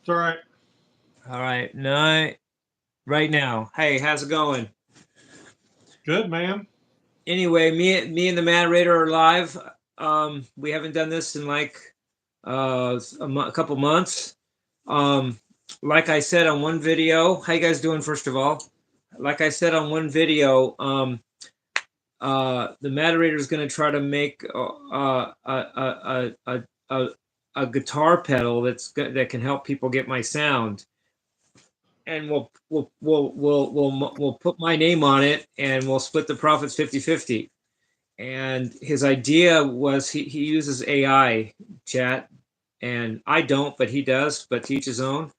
It's all right. All right. No, right now. Hey, how's it going? Good, man. Anyway, me and the Matterator are live. We haven't done this in like a couple months. Um, like I said on one video, how you guys doing? First of all, like I said on one video, the Matterator is going to try to make a guitar pedal that can help people get my sound. And we'll put my name on it, and we'll split the profits 50-50. And his idea was he uses AI chat, and I don't, but he does, but to each his own.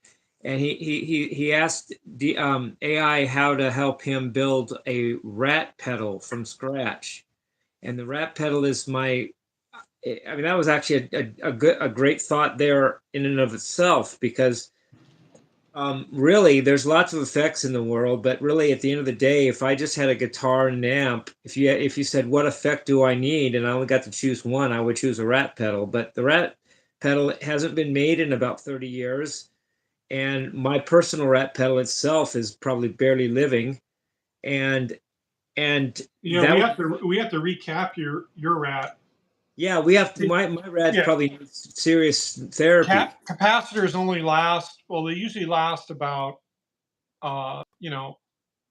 And he asked the AI how to help him build a rat pedal from scratch. And the rat pedal is I mean, that was actually a great thought there in and of itself, because really, there's lots of effects in the world, but really, at the end of the day, if I just had a guitar and an amp, if you said what effect do I need, and I only got to choose one, I would choose a rat pedal. But the rat pedal hasn't been made in about 30 years, and my personal rat pedal itself is probably barely living, and and Yeah, that we would have to we have to recap your rat. yeah, we have to. My rat Yeah, probably needs serious therapy. capacitors only last. Well, they usually last about uh, you know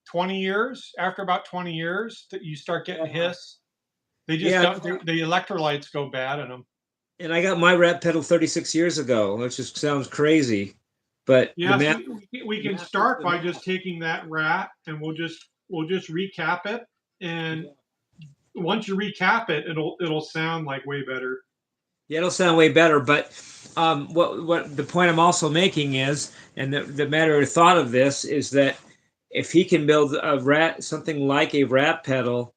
20 years. After about 20 years, that you start getting Yeah, hiss. They just yeah, don't. The electrolytes go bad in them. and I got my rat pedal 36 years ago, which just sounds crazy, but the Yes, math, we can math, start the by math. just taking that rat, and we'll just recap it. And Yeah. once you recap it, it'll sound like way better. Yeah, it'll sound way better. But what the point I'm also making is, and the matter of thought of this is that if he can build a rat something like a rat pedal,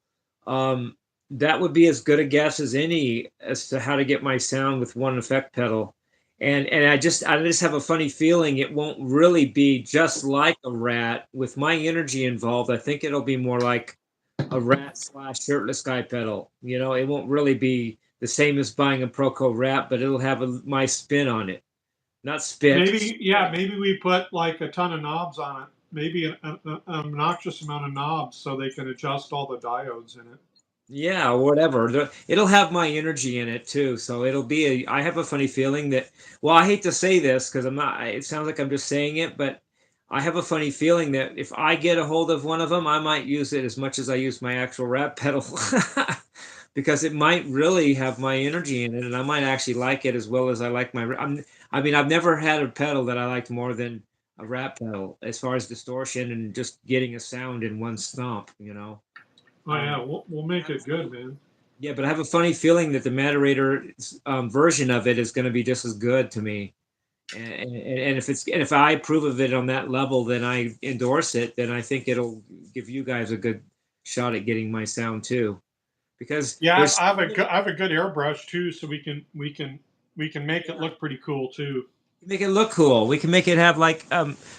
um, that would be as good a guess as any as to how to get my sound with one effect pedal. And I just have a funny feeling it won't really be just like a rat with my energy involved. I think it'll be more like a rat slash shirtless guy pedal. It won't really be the same as buying a Proco Rat, but it'll have my spin on it. Not spit. Maybe, yeah, maybe we put like a ton of knobs on it. Maybe an obnoxious amount of knobs so they can adjust all the diodes in it. Yeah, or whatever. It'll have my energy in it too. So it'll be I have a funny feeling that, well, I hate to say this because I'm not, it sounds like I'm just saying it, but I have a funny feeling that if I get a hold of one of them, I might use it as much as I use my actual rat pedal. Because it might really have my energy in it, and I might actually like it as well as I like I mean, I've never had a pedal that I liked more than a rat pedal as far as distortion and just getting a sound in one stomp. Oh yeah, Um, we'll but I make have a it good, funny, man. yeah, but I have a funny feeling that the Matterator version of it is going to be just as good to me. And if I approve of it on that level, then I endorse it. Then I think it'll give you guys a good shot at getting my sound too, because Yeah, there's I so have a many. good I have a good airbrush too, so we can make it Yeah, look pretty cool too. make it look cool. We can make it have like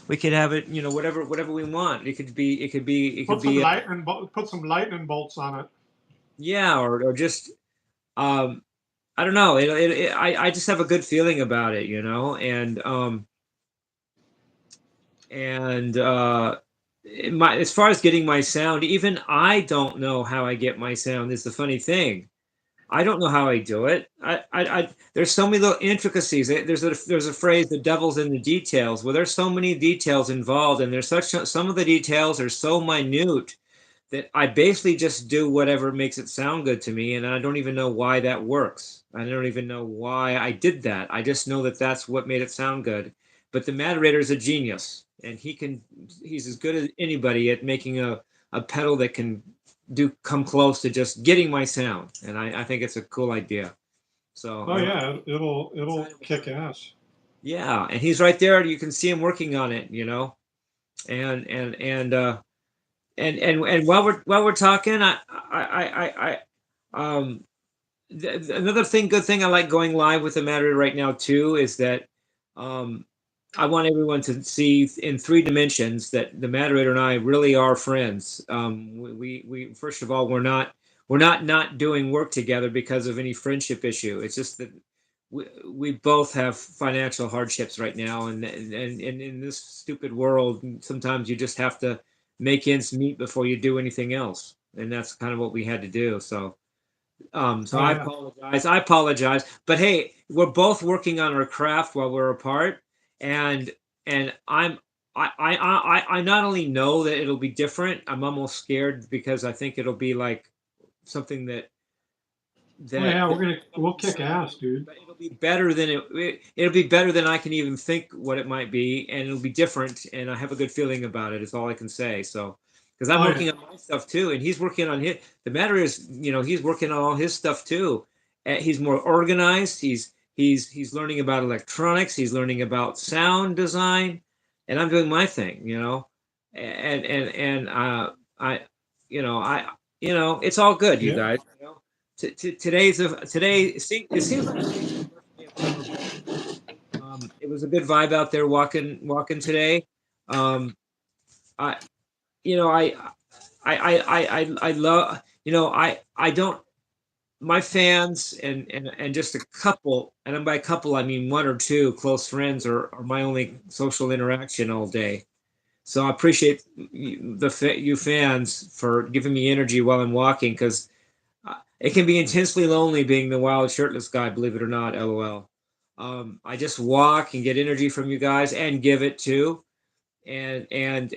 we could have it, whatever we want. It could be Put some lightning bolts on it. yeah, or just um I don't know. I just have a good feeling about it. And as far as getting my sound, even I don't know how I get my sound. Is the funny thing. I don't know how I do it. There's so many little intricacies. There's a phrase, "The devil's in the details." Well, there's so many details involved, and some of the details are so minute that I basically just do whatever makes it sound good to me, and I don't even know why that works. I don't even know why I did that. I just know that that's what made it sound good. But the Matterator is a genius, and he's as good as anybody at making a pedal that can come close to just getting my sound, and I think it's a cool idea. So Oh yeah, I'm it'll excited kick about it. ass. Yeah, and he's right there. You can see him working on it. And and and uh, and while we're talking, um, another good thing I like going live with the Matter right now too is that um, I want everyone to see in three dimensions that the Matterator and I really are friends. We first of all, we're not doing work together because of any friendship issue. It's just that we both have financial hardships right now, and in this stupid world, sometimes you just have to make ends meet before you do anything else, and that's kind of what we had to do. So Oh I yeah. apologize. I apologize. But hey, we're both working on our craft while we're apart, and and I not only know that it'll be different, I'm almost scared because I think it'll be like something Oh yeah. that We'll kick sound, ass, dude. but it'll be better than it'll be better than I can even think what it might be, and it'll be different, and I have a good feeling about it. Is all I can say. So, because I'm Oh yeah. working on my stuff too, and he's working on his. The matter is, he's working on all his stuff too. He's more organized. He's learning about electronics. He's learning about sound design, and I'm doing my thing. And I, I, it's all good, you Yeah. guys. Today. It seems like today's the best day of summer. It was a good vibe out there walking today. Um, I you know I love I don't my fans and just a couple, and by couple I mean one or two close friends are my only social interaction all day. So I appreciate you fans for giving me energy while I'm walking, because it can be intensely lonely being the wild shirtless guy, believe it or not, lol. I just walk and get energy from you guys and give it too. And in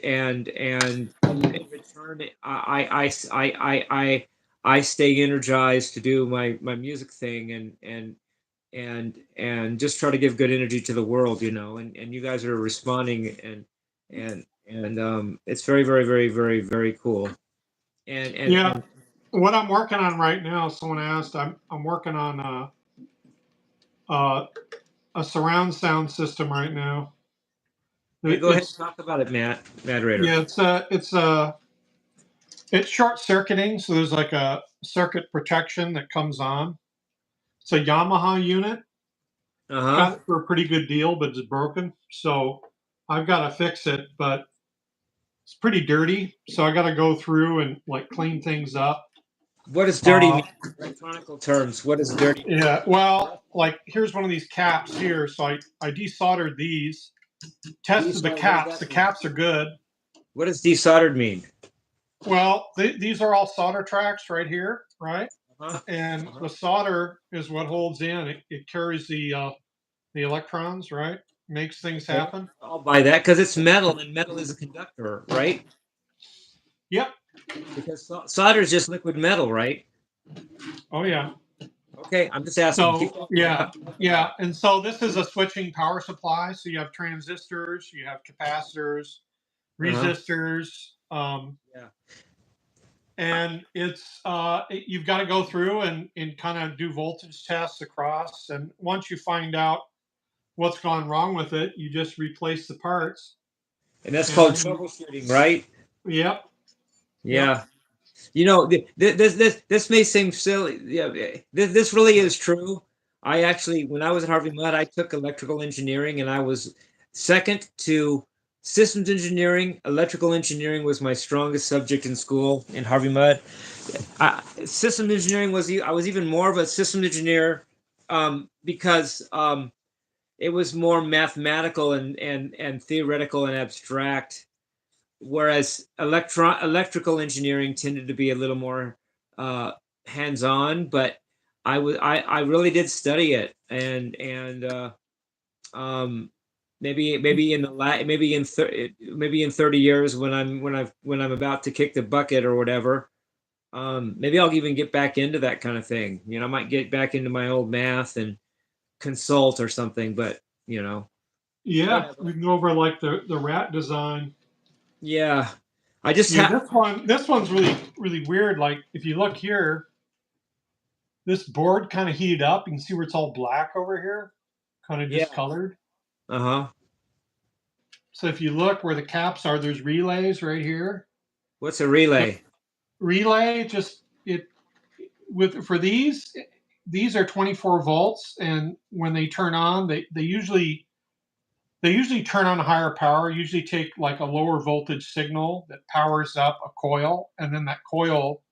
return, I stay energized to do my music thing, and just try to give good energy to the world, and you guys are responding, and it's very, very, very, very, very cool. And and Yeah. and What I'm working on right now, someone asked, I'm working on uh, a surround sound system right now. Hey, go ahead and It's talk about it, Matterator. yeah, it's short circuiting, so there's like a circuit protection that comes on. It's a Yamaha unit. Uh-huh. Got it for a pretty good deal, but it's broken. So I've got to fix it, but it's pretty dirty. So I got to go through and like clean things up. What does dirty Uh, mean? Electronical terms. What does dirty mean? yeah, well, like here's one of these caps here. So I desoldered these, tested the Desoldered, what does caps. The that mean? caps are good. What does desoldered mean? Well, these are all solder tracks right here, right? Uh-huh. And Uh-huh. the solder is what holds in. It carries the electrons, right? Makes things Okay. happen. I'll buy that because it's metal, and metal is a conductor, right? Yep. Because solder is just liquid metal, right? Oh yeah. Okay, I'm just asking. Keep So talking yeah, about yeah. And so this is a switching power supply. So you have transistors, you have capacitors, Uh-huh. resistors, Yeah. and you've got to go through and kind of do voltage tests across. And once you find out what's gone wrong with it, you just replace the parts. And that's And called then troubleshooting, right? yep, yep, Yeah. This may seem silly. Yeah, this really is true. I actually, when I was at Harvey Mudd, I took electrical engineering, and I was second to systems engineering. Electrical engineering was my strongest subject in school in Harvey Mudd. Systems engineering I was even more of a systems engineer, because it was more mathematical and theoretical and abstract, whereas electrical engineering tended to be a little more uh, hands-on. But I really did study it, and um, maybe in 30 years, when I'm about to kick the bucket or whatever, maybe I'll even get back into that kind of thing. I might get back into my old math and consult or something, but yeah. whatever. We can go over like the rat design. Yeah, I just Yeah, have. this one's really weird. Like if you look here, this board kind of heated up. You can see where it's all black over here, kind of Yeah. discolored. Uh-huh. So if you look where the caps are, there's relays right here. What's a relay? Relay just it with for these are 24 volts, and when they turn on, they usually turn on a higher power. Usually take like a lower voltage signal that powers up a coil, and then that coil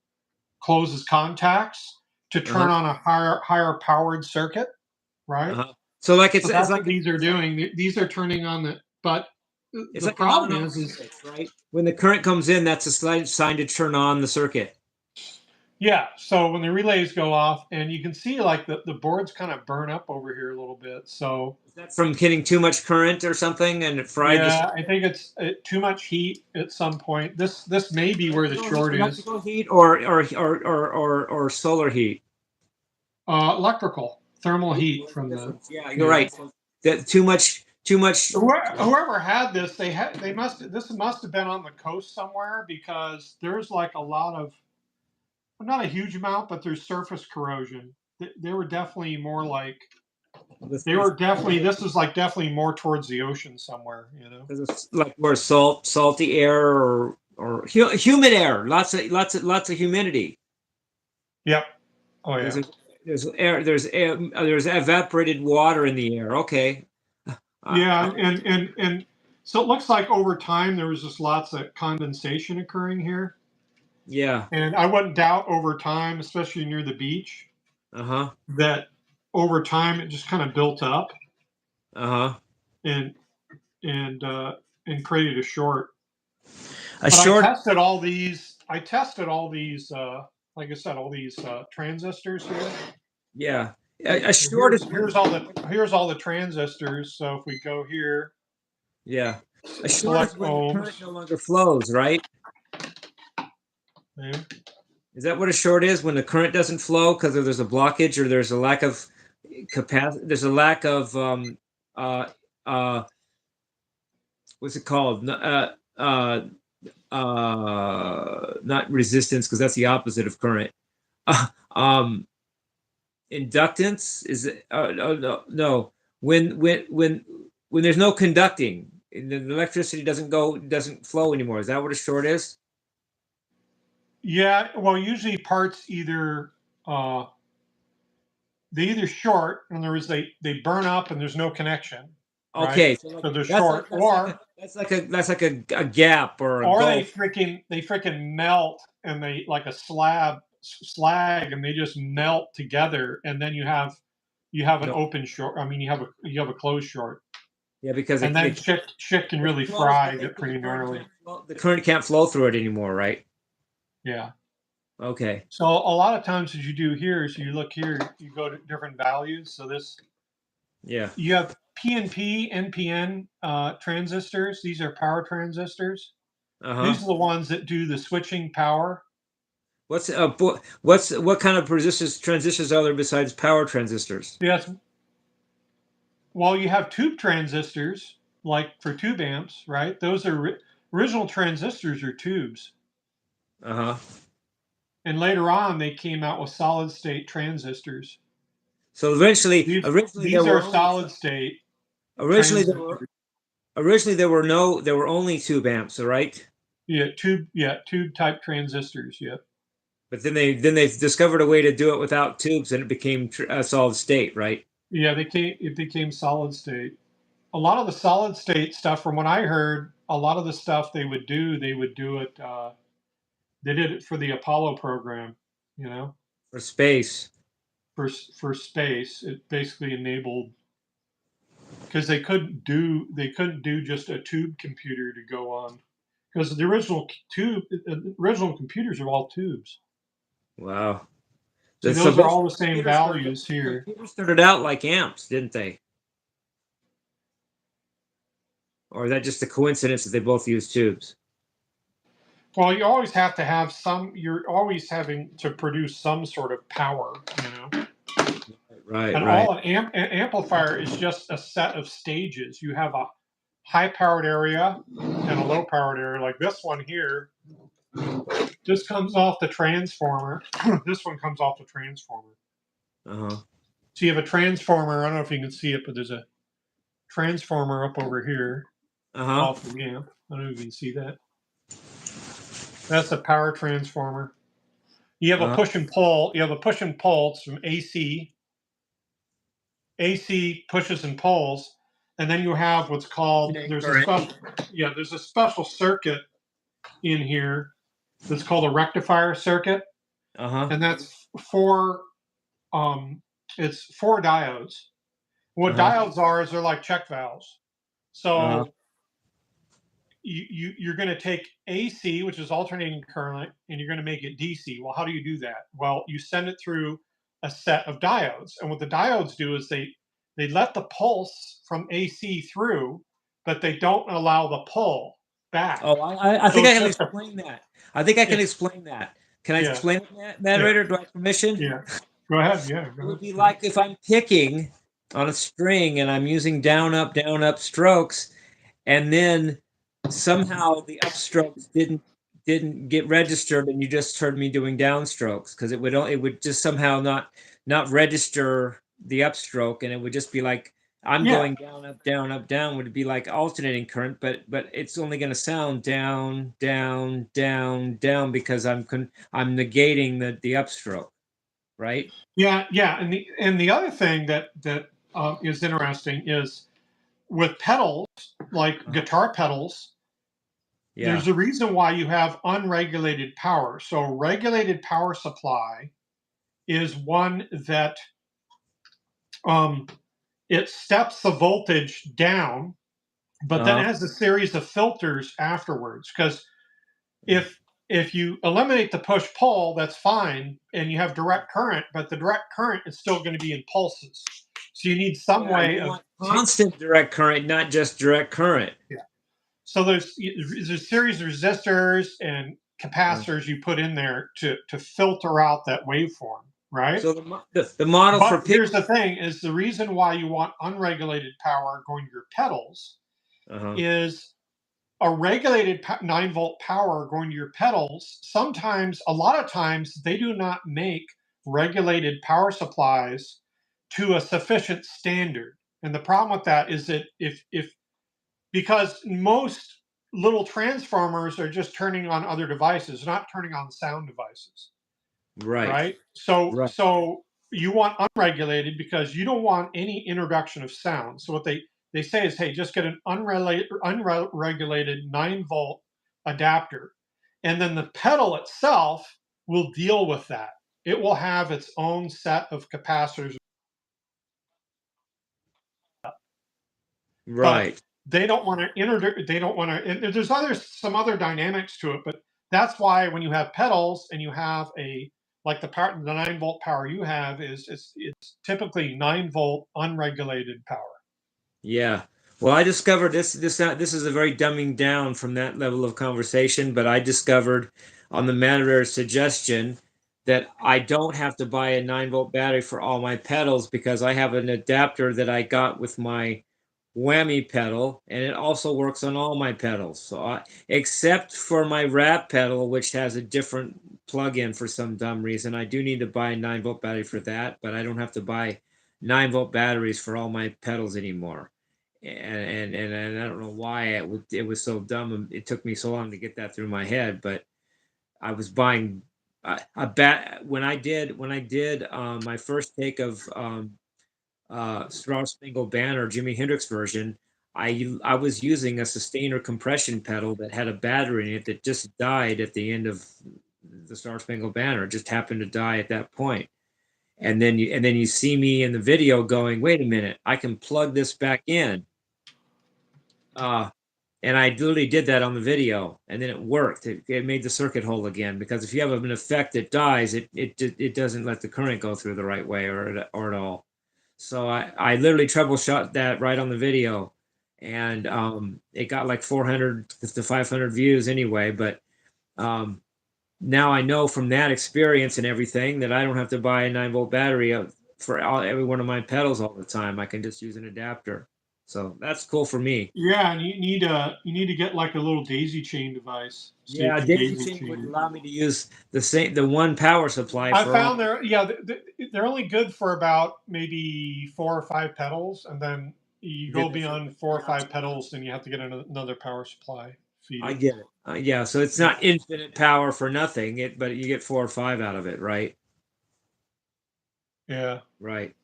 closes contacts to turn Uh-huh. on a higher powered circuit, right? So like So that's what these are doing. These are turning on the, but it's the like an problem on-off is switch, right? When the current comes in, that's a sign to turn on the circuit. yeah. So when the relays go off, and you can see like the boards kind of burn up over here a little bit. So Is that from getting too much current or something and it fried this? yeah, I think it's too much heat at some point. This may be where the short is. Electrical heat or solar heat? Electrical thermal heat What's the from the difference? Yeah, you're yeah. right. So that too much. Whoever had this, they must this must have been on the coast somewhere because there's like a lot of, not a huge amount, but there's surface corrosion. They were definitely more like, they were definitely, this is like definitely more towards the ocean somewhere, you know. It's like where salty air or humid air, lots of humidity. Yep. Oh There's yeah. a, there's evaporated water in the air. Okay. Yeah, Uh, and so it looks like over time there was just lots of condensation occurring here. yeah. And I wouldn't doubt over time, especially near the beach, Uh-huh. that over time it just kind of built up Uh-huh. and and uh, and created a short. A But I short. tested all these. I tested all these. Like I said, all these transistors here. Yeah. A So short is here's all the transistors. So if we go here, yeah. A short is select when the current ohms. no longer flows, right? Yeah. Is that what a short is? When the current doesn't flow because there's a blockage or there's a lack of capacity, there's a lack of uh uh what's it called? Not resistance because that's the opposite of current. Um, inductance is it? No. When there's no conducting, the electricity doesn't flow anymore. Is that what a short is? Yeah. Well, usually parts either uh, they either short, in other words, they burn up and there's no connection, right? Okay, so So they're that's short, like a gap or a or gulf. they freaking melt and they like a slag and they just melt together and then you have an No, open short. I mean, you have a closed short, yeah, because and then shit can it really flows, fry, but get the pretty gnarly. the current can't flow through it anymore, right? Yeah. Okay. So a lot of times, as you do here, is you look here, you go to different values. So this, Yeah. you have PNP, NPN transistors. These are power transistors. Uh-huh. These are the ones that do the switching power. What kind of transistors are there besides power transistors? Yes. Well, you have tube transistors, like for tube amps, right? Those are original transistors are tubes. Uh-huh. And later on, they came out with solid state transistors. So originally there These are were only solid state originally there were transistors. originally there were only tube amps, right? Yeah, tube type transistors. Yeah. But then they discovered a way to do it without tubes, and it became a solid state, right? Yeah, it became solid state. A lot of the solid state stuff, from what I heard, a lot of the stuff they would do it. They did it for the Apollo program, you know, For space. for space. It basically enabled, because they couldn't do just a tube computer to go on, because the original computers are all tubes. Wow. See, So those are basically, all the same values here. computers started out like amps, didn't they? Or is that just a coincidence that they both use tubes? Well, you always have to have some. You're always having to produce some sort of power, you know. Right, And right. all an amplifier is just a set of stages. You have a high-powered area and a low-powered area. Like this one here, just comes off the transformer. This one comes off the transformer. Uh-huh. So you have a transformer. I don't know if you can see it, but there's a transformer up over here Uh-huh. off the amp. I don't know if you can see that. That's a power transformer. You have a Uh-huh. push and pull. You have a push and pull. It's from AC. AC pushes and pulls, and then you have what's called, Current. there's a special circuit in here that's called a rectifier circuit, Uh-huh. and that's four it's four diodes, What Uh-huh. diodes are is they're like check valves. Uh-huh. So you're going to take AC, which is alternating current, and you're going to make it DC. Well, how do you do that? Well, you send it through a set of diodes, and what the diodes do is they let the pulse from AC through, but they don't allow the pull back. Oh, I So think I it's can just a explain that. I think I can it's explain that. Can I yeah explain it, Matt, yeah moderator? Do I have permission? yeah. Go ahead. Yeah, It go would ahead. be Mhm. like if I'm picking on a string and I'm using down, up strokes, and then somehow the upstrokes didn't get registered, and you just heard me doing downstrokes because it would just somehow not register the upstroke, and it would just be like I'm Yeah, going down, would be like alternating current, but it's only going to sound down because I'm negating the upstroke, right? yeah, yeah. And the other thing that is interesting is with pedals, like Uh-huh. guitar pedals, Yeah. there's a reason why you have unregulated power. So regulated power supply is one that um, it steps the voltage down, but then it Uh-huh. has a series of filters afterwards. Because if if you eliminate the push pull, that's fine, and you have direct current, but the direct current is still going to be in pulses. So you need some Yeah, way you of want constant direct current, not just direct current. yeah. So there's a series of resistors and Uh, capacitors you put in there to filter out that waveform, right? so the model for But pick. here's the thing: is the reason why you want unregulated power going to your pedals Uh-huh. is a regulated 9-volt power going to your pedals. Sometimes, a lot of times, they do not make regulated power supplies to a sufficient standard. And the problem with that is that if because most little transformers are just turning on other devices, not turning on sound devices, Right. right? So Right. so you want unregulated because you don't want any introduction of sound. So what they say is, hey, just get an unregulated 9-volt adapter, and then the pedal itself will deal with that. It will have its own set of capacitors, but Right. they don't want to introduce. They don't want to. There's some other dynamics to it, but that's why when you have pedals and you have a like the 9-volt power you have is it's typically 9-volt unregulated power. Yeah. Well, I discovered this is a very dumbing down from that level of conversation, but I discovered on the Matterator's suggestion that I don't have to buy a 9-volt battery for all my pedals because I have an adapter that I got with my whammy pedal, and it also works on all my pedals. Except for my wrap pedal, which has a different plug-in for some dumb reason, I do need to buy a 9-volt battery for that, but I don't have to buy 9-volt batteries for all my pedals anymore. And I don't know why it was so dumb. It took me so long to get that through my head, but I was buying a bat when I did my first take of Star Spangled Banner Jimi Hendrix version. I was using a sustainer compression pedal that had a battery in it that just died at the end of the Star Spangled Banner. It just happened to die at that point. And then you see me in the video going, wait a minute, I can plug this back in. Uh, and I literally did that on the video, and then it worked. It made the circuit whole again because if you have an effect that dies, it doesn't let the current go through the right way or at all. So I literally troubleshot that right on the video, and it got like 400 to 500 views anyway. But um, now I know from that experience and everything that I don't have to buy a 9-volt battery for every one of my pedals all the time. I can just use an adapter. So that's cool for me. Yeah, and you need to get like a little daisy chain device so you Yeah, can daisy daisy chain would chain. allow me to use the one power supply I for all found my. they're only good for about maybe 4 or 5 pedals, and then you go Then it's beyond four or beyond five pedals, then you have to get another power supply I feeding. get it. Yeah, so it's Yeah, not infinite power for nothing. But you get 4 or 5 out of it, right? yeah. Right.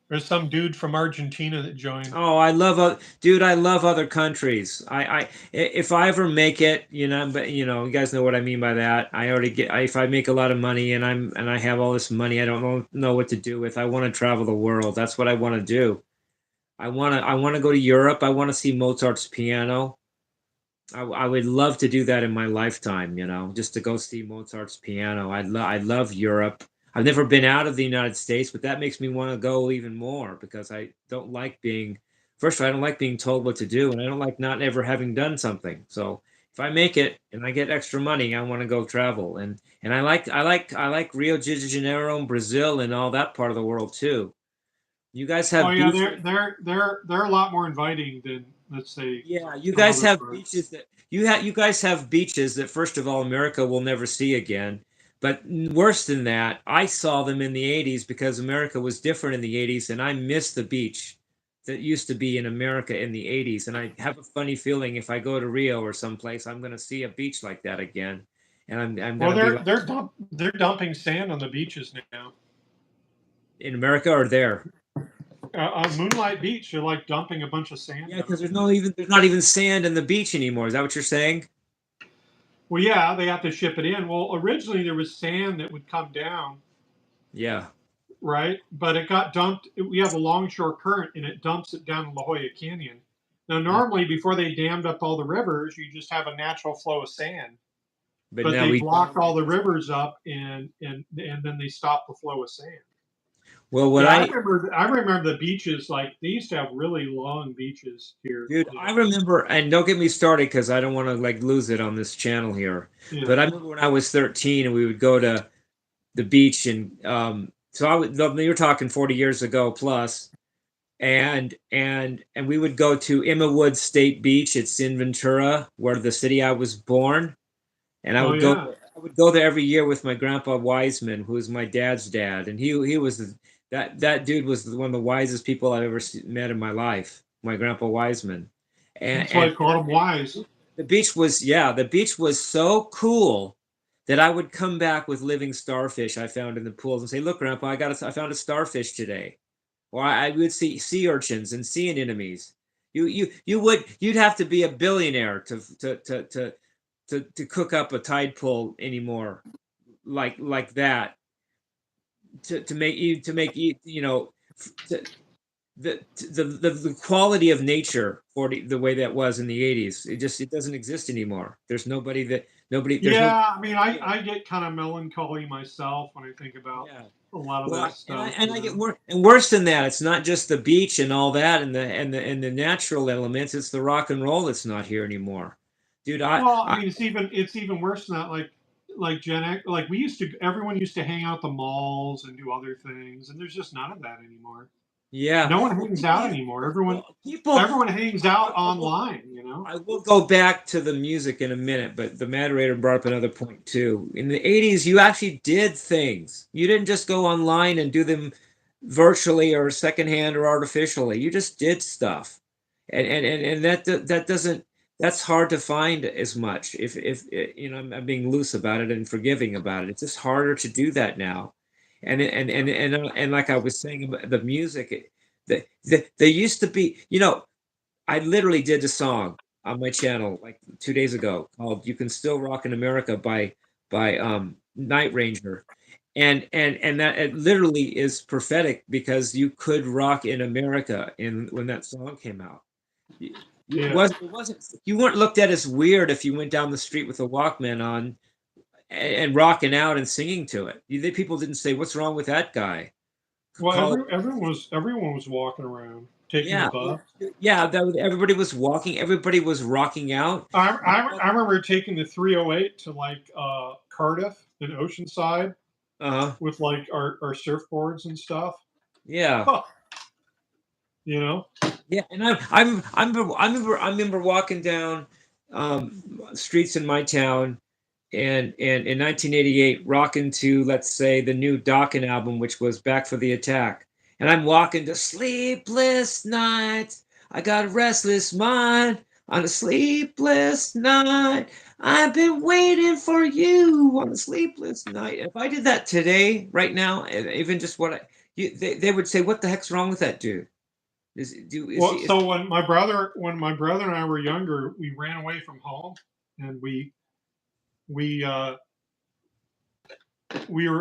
There's some dude from Argentina that joined. Oh, dude. I love other countries. If I ever make it, but you guys know what I mean by that. I already if I make a lot of money and I have all this money, I don't know what to do with. I want to travel the world. That's what I want to do. I wanna go to Europe. I want to see Mozart's piano. I would love to do that in my lifetime, just to go see Mozart's piano. I love Europe. I've never been out of the United States, but that makes me want to go even more because I don't like being, first of all, I don't like being told what to do, and I don't like not ever having done something. So if I make it and I get extra money, I want to go travel. And I like Rio de Janeiro and Brazil and all that part of the world too. You guys Oh have yeah, beaches. they're a lot more inviting than, let's say, Yeah, you some guys other have parts. beaches that you guys have beaches that first of all America will never see again. But worse than that, I saw them in the 80s because America was different in the 80s and I miss the beach that used to be in America in the 80s, and I have a funny feeling if I go to Rio or someplace I'm going to see a beach like that again. And I'm going Well, to be like they're dumping sand on the beaches now. in America or there. On Moonlight Beach, they're like dumping a bunch of Yeah, sand because out. there's not even sand in the beach anymore. Is that what you're saying? Well, yeah, they have to ship it in. Well, originally there was sand that would come down, Yeah. right? But it got dumped. We have a longshore current, and it dumps it down La Jolla Canyon. Now, Uh, normally, before they dammed up all the rivers, you just have a natural flow of sand. but But now they we blocked all the rivers up, and then they stopped the flow of sand. well what Yeah, I I remember. I remember the beaches. Like they used to have really long beaches here. Dude, I remember, and don't get me started because I don't want to like lose it on this channel here. Yeah. But I remember when I was 13 and we would go to the beach, and so you're talking 40 years ago plus, and we would go to Immawood State Beach. It's in Ventura, where the city I was born, and I Oh would go yeah. there. I would go there every year with my grandpa Wiseman, who was my dad's dad, and he was that dude was one of the wisest people I've ever met in my life. My grandpa Wiseman, and That's why I and, called them wise. the beach was yeah, the beach was so cool that I would come back with living starfish I found in the pools and say, "Look, Grandpa, I found a starfish today." Or I would see sea urchins and sea anemones. You'd have to be a billionaire to cook up a tide pool anymore like that to make to, the quality of nature for the way that was in the 80s, it doesn't exist anymore. There's nobody that nobody there's no Yeah, I mean, yeah I get kind of melancholy myself when I think about yeah a lot of well that and I stuff. and I get worse than that. It's not just the beach and all that and the natural elements. It's the rock and roll that's not here anymore, dude. Well, I I mean, it's even worse than that. Like Gen X, like we used to, everyone used to hang out at the malls and do other things, and there's just none of that anymore. Yeah, No one well hangs people out used anymore. Everyone well people everyone hangs out online. You know. I will go back to the music in a minute, but the moderator brought up another point too. In the 80s, you actually did things. You didn't just go online and do them virtually or secondhand or artificially. You just did stuff. And that doesn't that's hard to find as much if I'm being loose about it and forgiving about it. It's just harder to do that now. And like I was saying about the music, there used to be, I literally did a song on my channel like 2 days ago called "You Can Still Rock in America" by Night Ranger, and that it literally is prophetic because you could rock in America in when that song came out. Yeah. It wasn't you weren't looked at as weird if you went down the street with a Walkman on and rocking out and singing to it. People didn't say, "What's wrong with that guy?" Well, Call it everyone was walking around taking the yeah, bus. yeah. Everybody was walking. Everybody was rocking out. I, I, I remember taking the 308 to like Cardiff in Oceanside Uh-huh. with like our surfboards and stuff. Yeah. Huh, you know? Yeah, and I remember walking down streets in my town and in 1988 rocking to, let's say, the new Dokken album, which was Back for the Attack. And I'm walking to sleepless nights. I got a restless mind on a sleepless night. I've been waiting for you on a sleepless night. If I did that today, right now, even just they would say, "What the heck's wrong with that dude? Is Well, he?" Is, so when my brother and I were younger, we ran away from home, and we were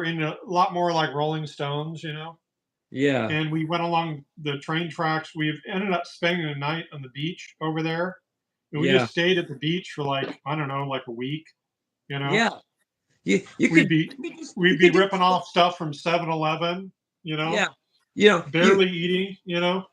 in a lot more like Rolling Stones, you know. Yeah. and we went along the train tracks. We've ended up spending the night on the beach over there, and we Yeah. just stayed at the beach for like, I don't know, like a week. You know, Yeah. You we'd could be you we'd be could ripping just off stuff from 7-Eleven. You know, yeah. You know, barely eating. You know,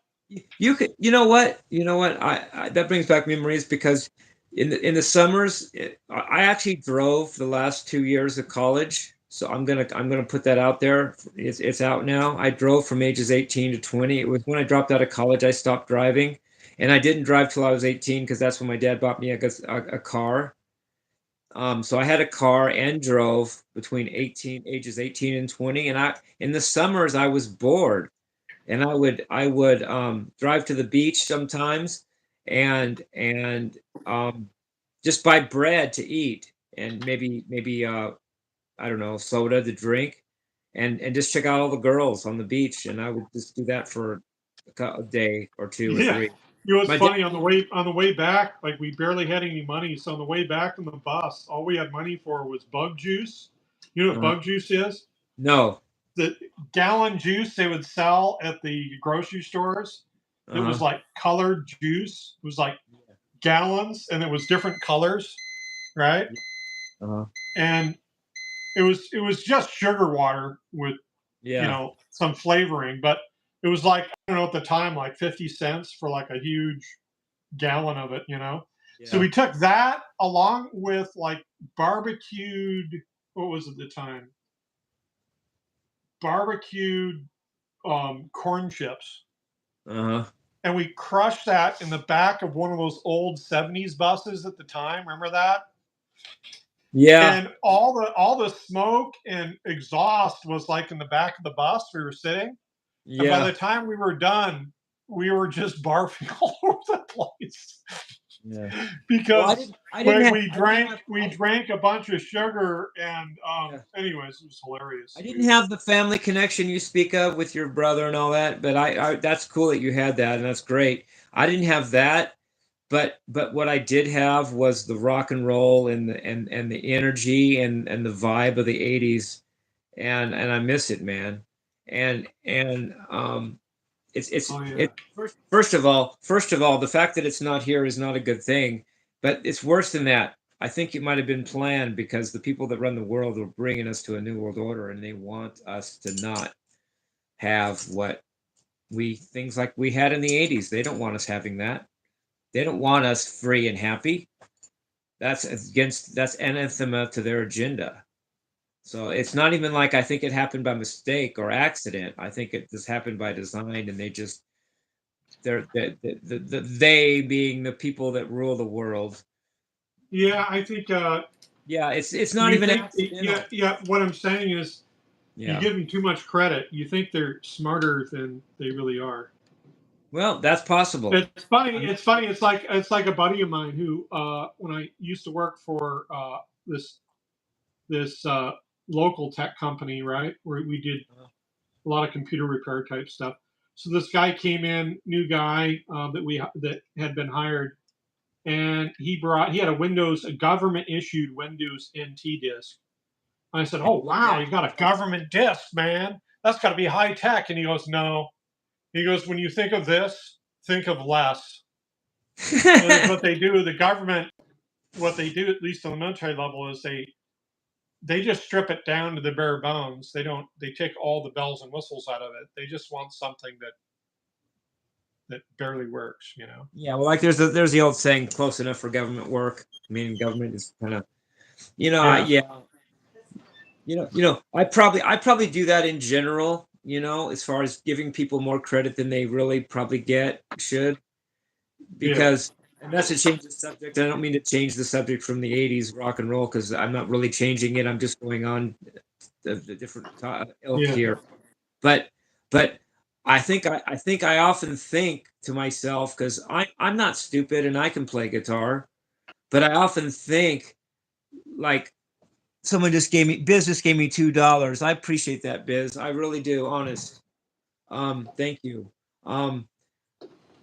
you could you know what I that brings back memories because in the summers I actually drove the last 2 years of college, so I'm gonna put that out there. It's out now. I drove from ages 18 to 20. It was when I dropped out of college I stopped driving, and I didn't drive till I was 18 because that's when my dad bought me a car. So I had a car and drove between ages 18 and 20, and I in the summers I was bored, and I would drive to the beach sometimes, and just buy bread to eat, and maybe I don't know, soda to drink, and just check out all the girls on the beach, and I would just do that for a day or two or yeah. three. It was My dad, funny on the way back. Like we barely had any money, so on the way back on the bus, all we had money for was bug juice. You know what uh, bug juice is? no, The gallon juice they would sell at the grocery stores. It was uh-huh, like colored juice. It was like gallons, and it was different colors, right? yeah, uh-huh, And it was just sugar water with yeah, some flavoring, but it was like, I don't know, at the time, like 50 cents for like a huge gallon of it. So yeah, we took that along with like barbecued, what was it at the time? Barbecued corn chips. uh-huh, And we crushed that in the back of one of those old 70s buses at the time. Remember that? yeah, And all the smoke and exhaust was like in the back of the bus we were sitting. And by yeah, the time we were done, we were just barfing all over the place yeah. Well, because I didn't have, we drank a bunch of sugar, and yeah. anyways, it was hilarious. I didn't have the family connection you speak of with your brother and all that, but I that's cool that you had that, and that's great. I didn't have that, but what I did have was the rock and roll and the energy and the vibe of the 80s, and I miss it, man. And Oh yeah, it first of all the fact that it's not here is not a good thing, but it's worse than that. I think it might have been planned because the people that run the world are bringing us to a new world order, and they want us to not have what we things like we had in the 80s. They don't want us having that. They don't want us free and happy. That's anathema to their agenda. So it's not even like I think it happened by mistake or accident. I think it just happened by design, and they being the people that rule the world. yeah. I think Yeah, it's not you even think, yeah, accidental. yeah. What I'm saying is, you Yeah. give them too much credit. You think they're smarter than they really are. Well, that's possible. It's funny. I'm not It's funny. It's like a buddy of mine who, when I used to work for this this local tech company, right, where we did uh, a lot of computer repair type stuff. So this guy came in, new guy that had been hired, and he had a government issued Windows NT disk. And I said, "Oh wow, okay. you got a government disk, man. That's got to be high tech." And he goes, "No." He goes, "When you think of this, think of less." Because what they do, the government, what they do, at least on the military level, is they just strip it down to the bare bones. They take all the bells and whistles out of it. They just want something that barely works. Yeah, well, like there's the old saying, close enough for government work. Meaning government is kind of, Yeah. yeah, I probably do that in general, as far as giving people more credit than they really probably should, Yeah. because, and that's to change the subject. I don't mean to change the subject from the 80s rock and roll because I'm not really changing it. I'm just going on the different ilk Yeah. here. But I think I often think to myself, because I'm not stupid and I can play guitar, but I often think like someone just gave me $2. I appreciate that, Biz. I really do, honest. Thank you. Um,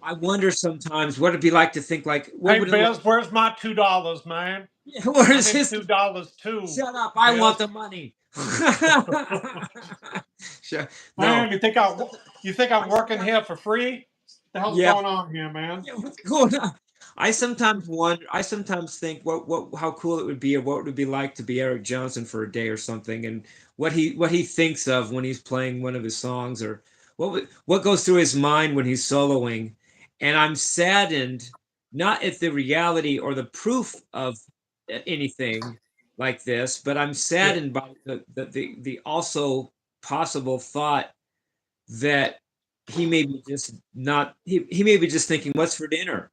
I wonder sometimes what it'd be like to think like, what Hey, would it like? Biz, where's my $2, man? Where I is need this? $2 too, Shut up! I want Biz. the money. No. Man, you think I'm working here for free? The hell's Yeah. going on here, man? Yeah, what's going on? I sometimes wonder. I sometimes think how cool it would be, or what it would be like to be Eric Johnson for a day or something, and what he thinks of when he's playing one of his songs, or what goes through his mind when he's soloing. And I'm saddened, not at the reality or the proof of anything like this, but I'm Yeah, saddened by the also possible thought that he may be just not he may be just thinking what's for dinner.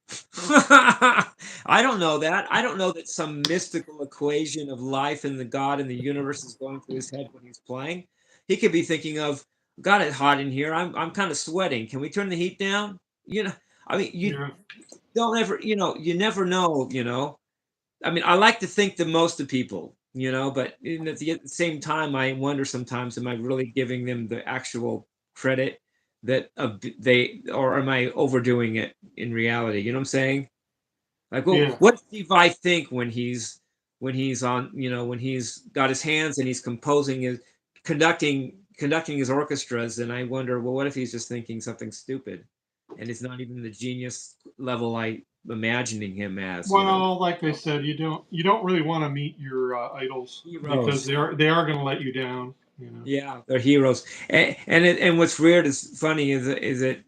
I don't know that. I don't know that some mystical equation of life and the God and the universe is going through his head when he's playing. He could be thinking of, got it hot in here, I'm kind of sweating, can we turn the heat down? You know, I mean, you yeah, don't ever, you never know, I mean, I like to think the most of people, but at the same time, I wonder sometimes, am I really giving them the actual credit that they, or am I overdoing it in reality? You know what I'm saying? Like, well, yeah. what does Steve Vai think when he's on, when he's got his hands and he's composing his conducting his orchestras, and I wonder, well, what if he's just thinking something stupid, and it's not even the genius level I imagining him as. Well, like I said, you don't really want to meet your idols because Heroes. they are going to let you down. You know. Yeah, they're heroes. And what's weird is funny is that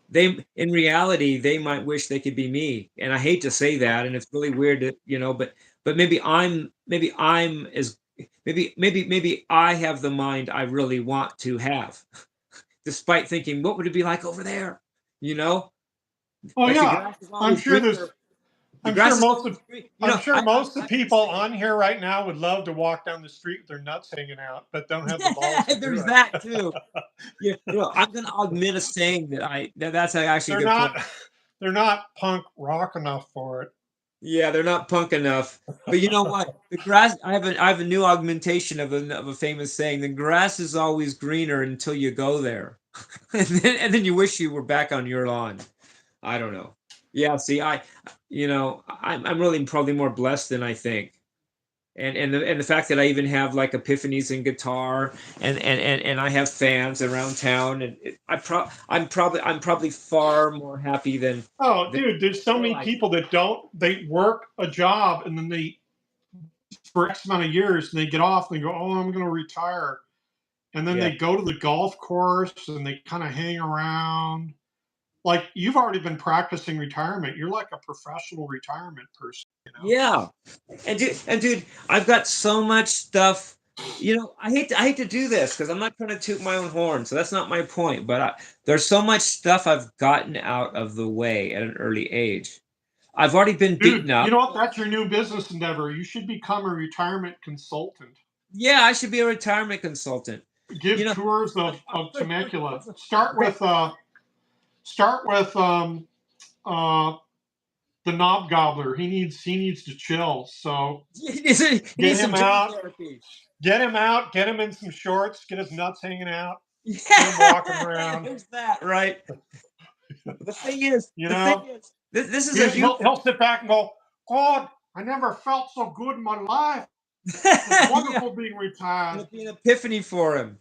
they in reality they might wish they could be me. And I hate to say that, and it's really weird but maybe I'm as maybe I have the mind I really want to have, despite thinking what would it be like over there? You know? Oh Like the yeah, grass is I'm always sure greener. there's. The I'm sure grass is most always of. green. I'm sure most of I the have to people say on here right now would love to walk down the street with their nuts hanging out, but don't have the balls yeah, to do there's it. that too. Yeah, I'm gonna augment a saying that's actually a They're good not. point. They're not punk rock enough for it. Yeah, they're not punk enough. But you know what? The grass. I have a new augmentation of a famous saying. The grass is always greener until you go there, and then you wish you were back on your lawn. I don't know. Yeah. See, I'm really probably more blessed than I think. And the fact that I even have like epiphanies in guitar, and I have fans around town, and I'm probably far more happy Oh, than dude, there's so many realize. people that don't. They work a job and then they for X amount of years and they get off and they go, "Oh, I'm going to retire," and then Yeah. they go to the golf course and they kind of hang around. Like you've already been practicing retirement. You're like a professional retirement person. Yeah. And dude, I've got so much stuff. I hate to do this because I'm not trying to toot my own horn, so that's not my point. But there's so much stuff I've gotten out of the way at an early age. I've already been beaten Dude, you up. know what? That's your new business endeavor. You should become a retirement consultant. Yeah, I should be a retirement consultant. You Give know, tours of Temecula. Start with uh, the knob gobbler. He needs to chill. So he get needs some him gym out. therapy. Get him out. Get him in some shorts. Get his nuts hanging out. Get him walking Yeah, around. there's that, right? The thing is, You the thing know, is, this is a he'll, huge. he'll, he'll sit back and go, God, I never felt so good in my life. It's Yeah, wonderful being retired. it'll be an epiphany for him.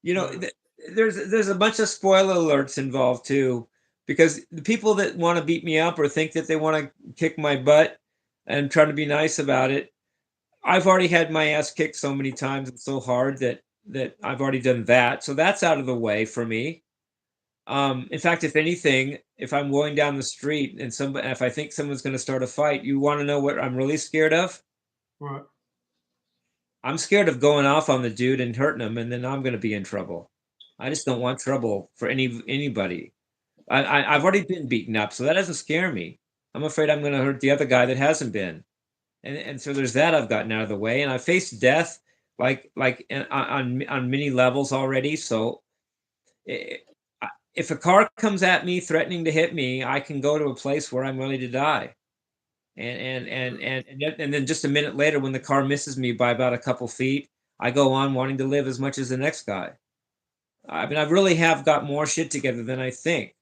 You know, Yeah. there's a bunch of spoiler alerts involved too, because the people that want to beat me up or think that they want to kick my butt and try to be nice about it, I've already had my ass kicked so many times and so hard that I've already done that. So that's out of the way for me. In fact, if anything, if I'm going down the street and if I think someone's going to start a fight, you want to know what I'm really scared of? What? I'm scared of going off on the dude and hurting him, and then I'm going to be in trouble. I just don't want trouble for anybody. I've already been beaten up, so that doesn't scare me. I'm afraid I'm going to hurt the other guy that hasn't been, and so there's that I've gotten out of the way, and I faced death on many levels already. So i- if a car comes at me threatening to hit me, I can go to a place where I'm ready to die. And then just a minute later, when the car misses me by about a couple feet, I go on wanting to live as much as the next guy. I mean, I really have got more shit together than I think,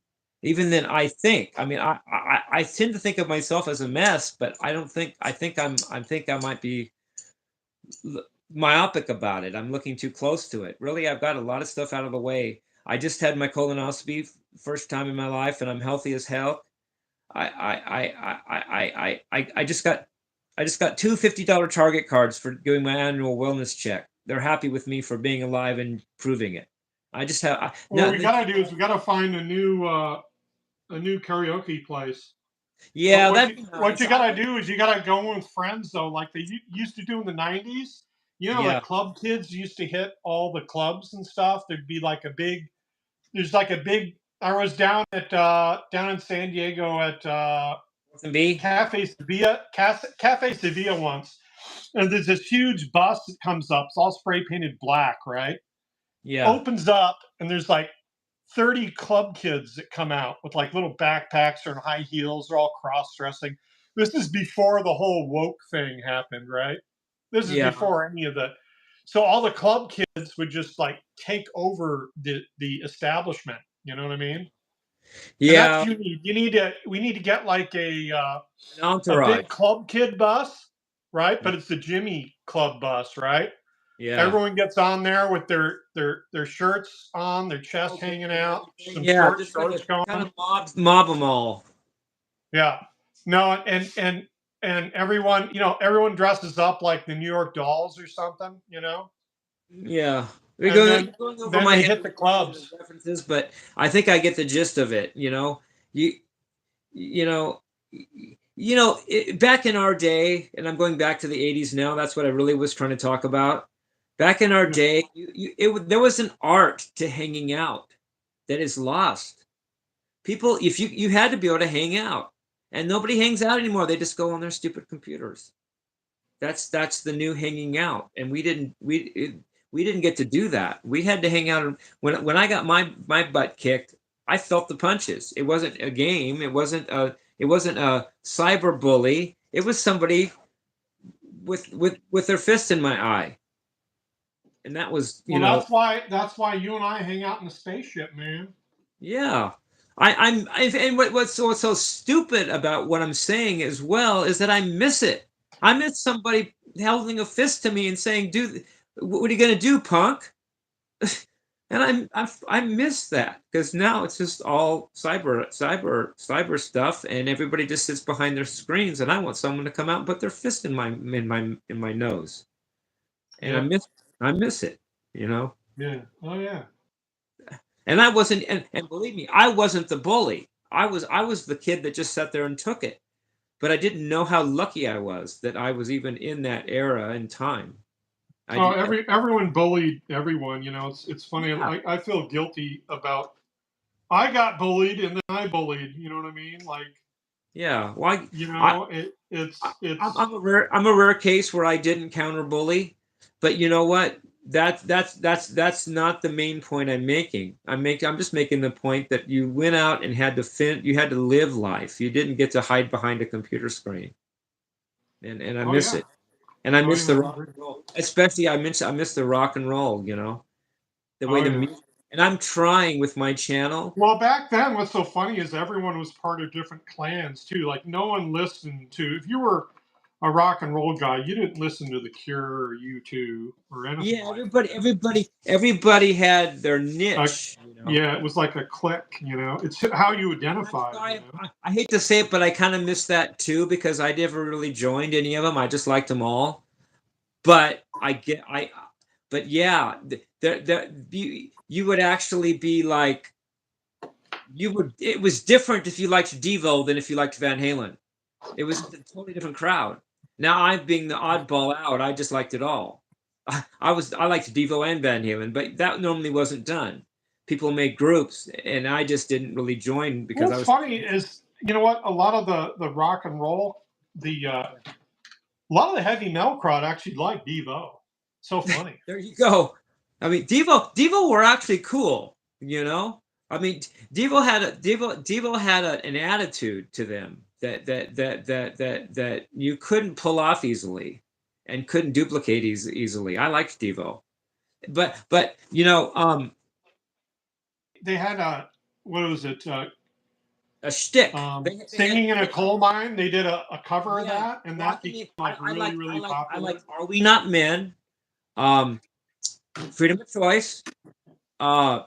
even than I think. I mean, I tend to think of myself as a mess, but I don't think I think I might be myopic about it. I'm looking too close to it. Really, I've got a lot of stuff out of the way. I just had my colonoscopy first time in my life, and I'm healthy as hell. I just got two $50 Target cards for doing my annual wellness check. They're happy with me for being alive and proving it. I just have What now. we gotta do is we gotta find a new karaoke place. But Yeah, that'd be what nice. you gotta do is you gotta go with friends though, like they used to do in the '90s. You know, Yeah, like club kids used to hit all the clubs and stuff. There'd be like a big. There's like a big. I was down at down in San Diego at and B. Cafe Sevilla once, and there's this huge bus that comes up. It's all spray painted black, right? Yeah, Opens up, and there's like 30 club kids that come out with like little backpacks or high heels. They're all cross dressing. This is before the whole woke thing happened, right? This is yeah, before any of the. So all the club kids would just like take over the establishment. You know what I mean? And that's yeah. what you need. You need to. We need to get like An a big entourage. club kid bus, right? Yeah, But it's the Jimmy Club bus, right? yeah. Everyone gets on there with their shirts on, their chest Smoking hanging and out, everything. some Yeah, short just gonna shorts kind going. of mob them all. Yeah. No, and everyone, everyone dresses up like the New York Dolls or something, Yeah, and you're going over then my they head hit the with some of the clubs. references, but I think I get the gist of it. You you know back in our day, and I'm going back to the '80s now. That's what I really was trying to talk about. Back in our Yeah. day, there was an art to hanging out that is lost. People, if you had to be able to hang out, and nobody hangs out anymore. They just go on their stupid computers. That's the new hanging out, and we didn't get to do that. We had to hang out. When I got my butt kicked, I felt the punches. It wasn't a game. It wasn't a cyber bully. It was somebody with their fist in my eye, and that was Well, that's why you and I hang out in the spaceship, man. yeah. And what's so stupid about what I'm saying as well is that I miss it. I miss somebody holding a fist to me and saying, "Dude, what are you gonna do, punk?" And I miss that because now it's just all cyber stuff, and everybody just sits behind their screens. And I want someone to come out and put their fist in my nose, and Yep. I miss it, you know. Yeah. Oh yeah. And I wasn't, and believe me, I wasn't the bully. I was the kid that just sat there and took it. But I didn't know how lucky I was that I was even in that era and time. I Oh, did, everyone bullied everyone. It's funny. yeah, I feel guilty about. I got bullied and then I bullied. You know what I mean? Like, yeah. Well, I, it's. I'm a rare case where I didn't counter bully, but you know what? That's not the main point I'm making. I'm just making the point that you went out and you had to live life. You didn't get to hide behind a computer screen, and I Oh miss yeah. it. And I Oh miss yeah. the I rock agree. and roll, especially I miss the rock and roll. The way Oh the yeah. music. And I'm trying with my channel. Well, back then, what's so funny is everyone was part of different clans too. Like no one listened to. If you were a rock and roll guy, you didn't listen to The Cure or U2 or anything Yeah, like that. everybody had their Uh, niche. yeah, it was like a clique. It's how you And I'm identified. sorry, I hate to say it, but I kind of miss that too because I never really joined any of them. I just liked them all. But but yeah, you would actually be like, it was different if you liked Devo than if you liked Van Halen. It was a totally different crowd. Now I'm being the oddball out. I just liked it all. I liked Devo and Van Halen, but that normally wasn't done. People made groups, and I just didn't really join because I What's was. funny is, you know what? A lot of the rock and roll, a lot of the heavy metal crowd actually liked Devo. So funny. There you go. I mean, Devo were actually cool. I mean, Devo had an attitude to them that you couldn't pull off easily, and couldn't duplicate easily. I liked Devo, but They had a what was it? a shtick. They had Singing in a coal mine. They did a cover of yeah. that, and Well, that became like really really I popular. like Are We Not Men? Um, freedom of choice,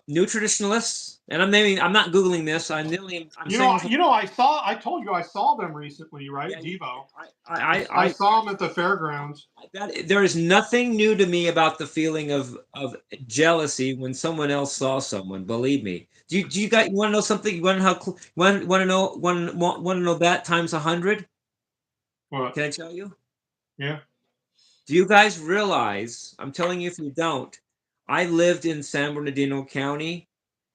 new traditionalists, and I'm not Googling this. I'm saying this. I told you I saw them recently, right? Yeah, Devo. I I saw them at the fairgrounds. that there is nothing new to me about the feeling of jealousy when someone else saw someone. Believe me. Do you guys want to know something? You want to know want to know that times 100? What? Can I tell you? Yeah. Do you guys realize? I'm telling you, if you don't, I lived in San Bernardino County,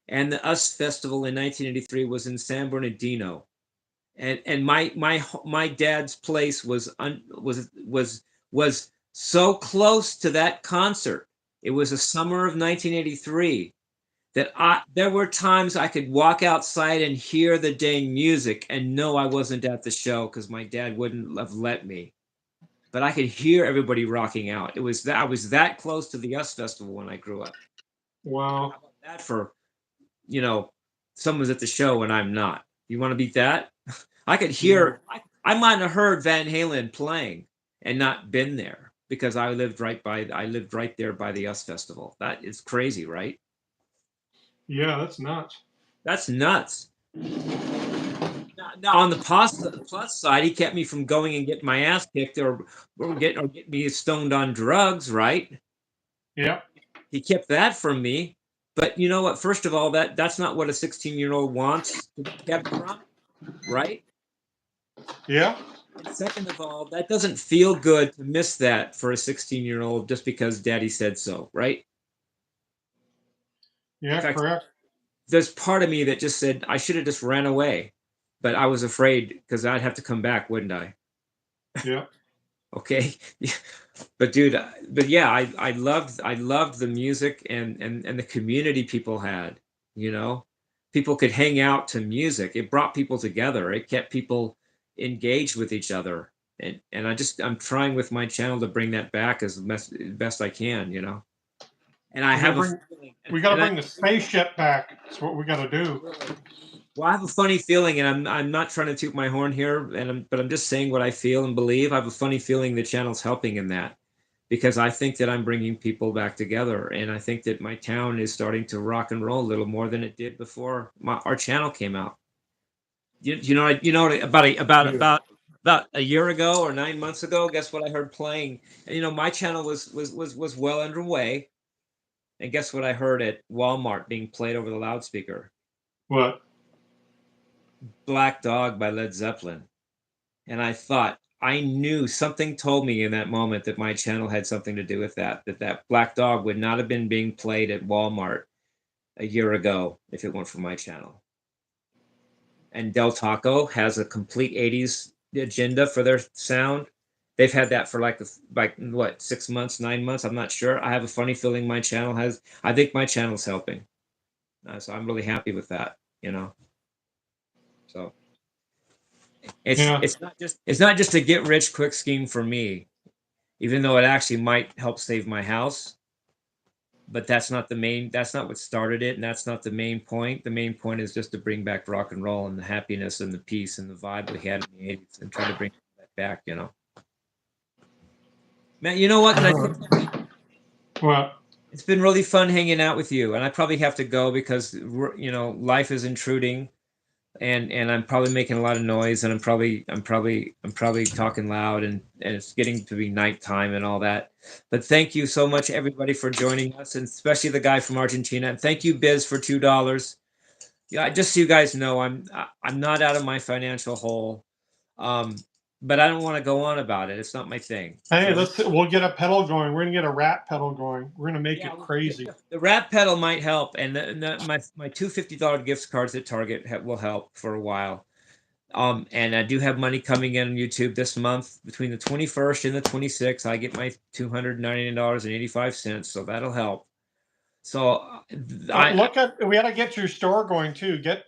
and the US Festival in 1983 was in San Bernardino, and my dad's place was so close to that concert. It was the summer of 1983 that I there were times I could walk outside and hear the dang music and know I wasn't at the show because my dad wouldn't have let me. But I could hear everybody rocking out. It was that I was that close to the US Festival when I grew up. How Wow. about that for, you know, someone's at the show and I'm not? You want to beat that? I could Yeah. hear, I might have heard Van Halen playing and not been there because I lived right there by the US Festival. That is crazy, right? Yeah, that's nuts. That's nuts. Now on the plus side, he kept me from going and getting my ass kicked or get me stoned on drugs, right? Yep. He kept that from me. But you know what? First of all, that's not what a 16-year-old wants to be kept from, right? Yeah. And second of all, that doesn't feel good to miss that for a 16-year-old just because daddy said so, right? In Yeah. fact, Correct. there's part of me that just said I should have just ran away, but I was afraid because I'd have to come back, wouldn't I? Yeah. Okay. But dude, but yeah, I loved the music and the community people had, you know. People could hang out to music. It brought people together. It kept people engaged with each other. And I'm trying with my channel to bring that back as best I can, you know. And I We gotta have a bring feeling, we gotta and I bring the spaceship back. That's what we gotta do. really, well, I have a funny feeling, and I'm not trying to toot my horn here, but I'm just saying what I feel and believe. I have a funny feeling the channel's helping in that because I think that I'm bringing people back together, and I think that my town is starting to rock and roll a little more than it did before our channel came out. You know Yeah. about a year ago or 9 months ago. Guess what I heard playing? And, you know, my channel was well underway, and guess what I heard at Walmart being played over the loudspeaker? What? Black Dog by Led Zeppelin. And I thought, I knew something told me in that moment that my channel had something to do with that Black Dog would not have been being played at Walmart a year ago if it weren't for my channel. And Del Taco has a complete 80s agenda for their sound. They've had that for like what, 6 months, 9 months. I'm not sure. I have a funny feeling my channel has. I think my channel's helping. So I'm really happy with that. You know. So Yeah. it's not just a get rich quick scheme for me, even though it actually might help save my house. But that's not what started it, and that's not the main point. The main point is just to bring back rock and roll and the happiness and the peace and the vibe we had in the 80s and try to bring that back, you know. Man, you know what? Can I say something? What? It's been really fun hanging out with you, and I probably have to go because you know, life is intruding, and I'm probably making a lot of noise, and I'm probably talking loud, and it's getting to be nighttime and all that. But thank you so much, everybody, for joining us, and especially the guy from Argentina. And thank you, Biz, for $2. Yeah, just so you guys know, I'm not out of my financial hole, um, but I don't want to go on about it. It's not my thing. Hey, So we'll get a pedal going. We're gonna get a rat pedal going. We're gonna make yeah, it crazy. the rap pedal might help, and my two $50 gift cards at Target will help for a while. And I do have money coming in on YouTube this month between the 21st and the 26th. I get my $299.85, so that'll help. So Look at we got to get your store going too. Get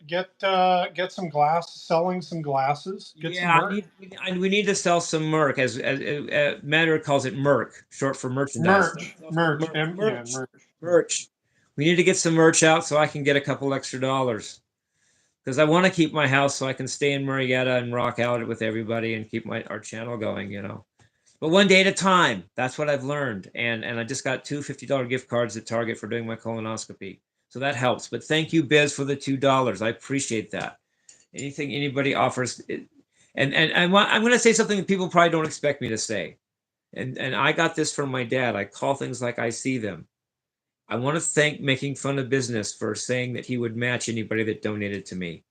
some glass, selling some glasses. Get some yeah, merch. we need to sell some merch, as Matter calls it, merch, short for merchandise. Merch, merch, yeah, Merch, merch. merch. We need to get some merch out so I can get a couple extra dollars because I want to keep my house so I can stay in Murrieta and rock out with everybody and keep our channel going. You know. But one day at a time. That's what I've learned. And I just got two $50 gift cards at Target for doing my colonoscopy. So that helps. But thank you, Biz, for the $2. I appreciate that. Anything anybody offers. I'm going to say something that people probably don't expect me to say. And I got this from my dad. I call things like I see them. I want to thank Making Fun of Business for saying that he would match anybody that donated to me.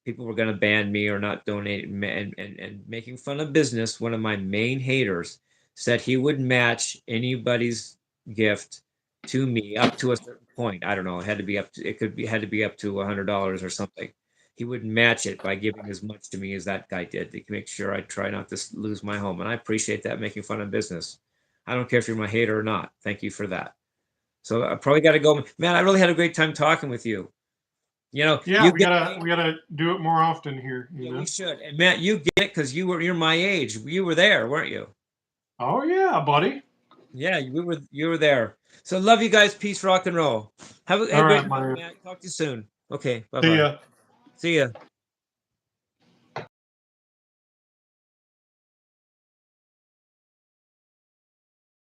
People were going to ban me or not donate. And Making Fun of Business, one of my main haters, said he would match anybody's gift to me up to a certain point. I don't know. It had to be up to, it could be, had to be up to $100 or something. He would match it by giving as much to me as that guy did to make sure I try not to lose my home. And I appreciate that, Making Fun of Business. I don't care if you're my hater or not. Thank you for that. So I probably got to go. Man, I really had a great time talking with you. You know, Yeah, you we get gotta we gotta do it more often here. You yeah, know. we should. And Matt, you get it because you're my age. You were there, weren't you? Oh yeah, buddy. Yeah, you were there. So love you guys. Peace, rock and roll. Have a All great right, night, Mario. Matt. Talk to you soon. Okay, bye See bye. ya. See ya.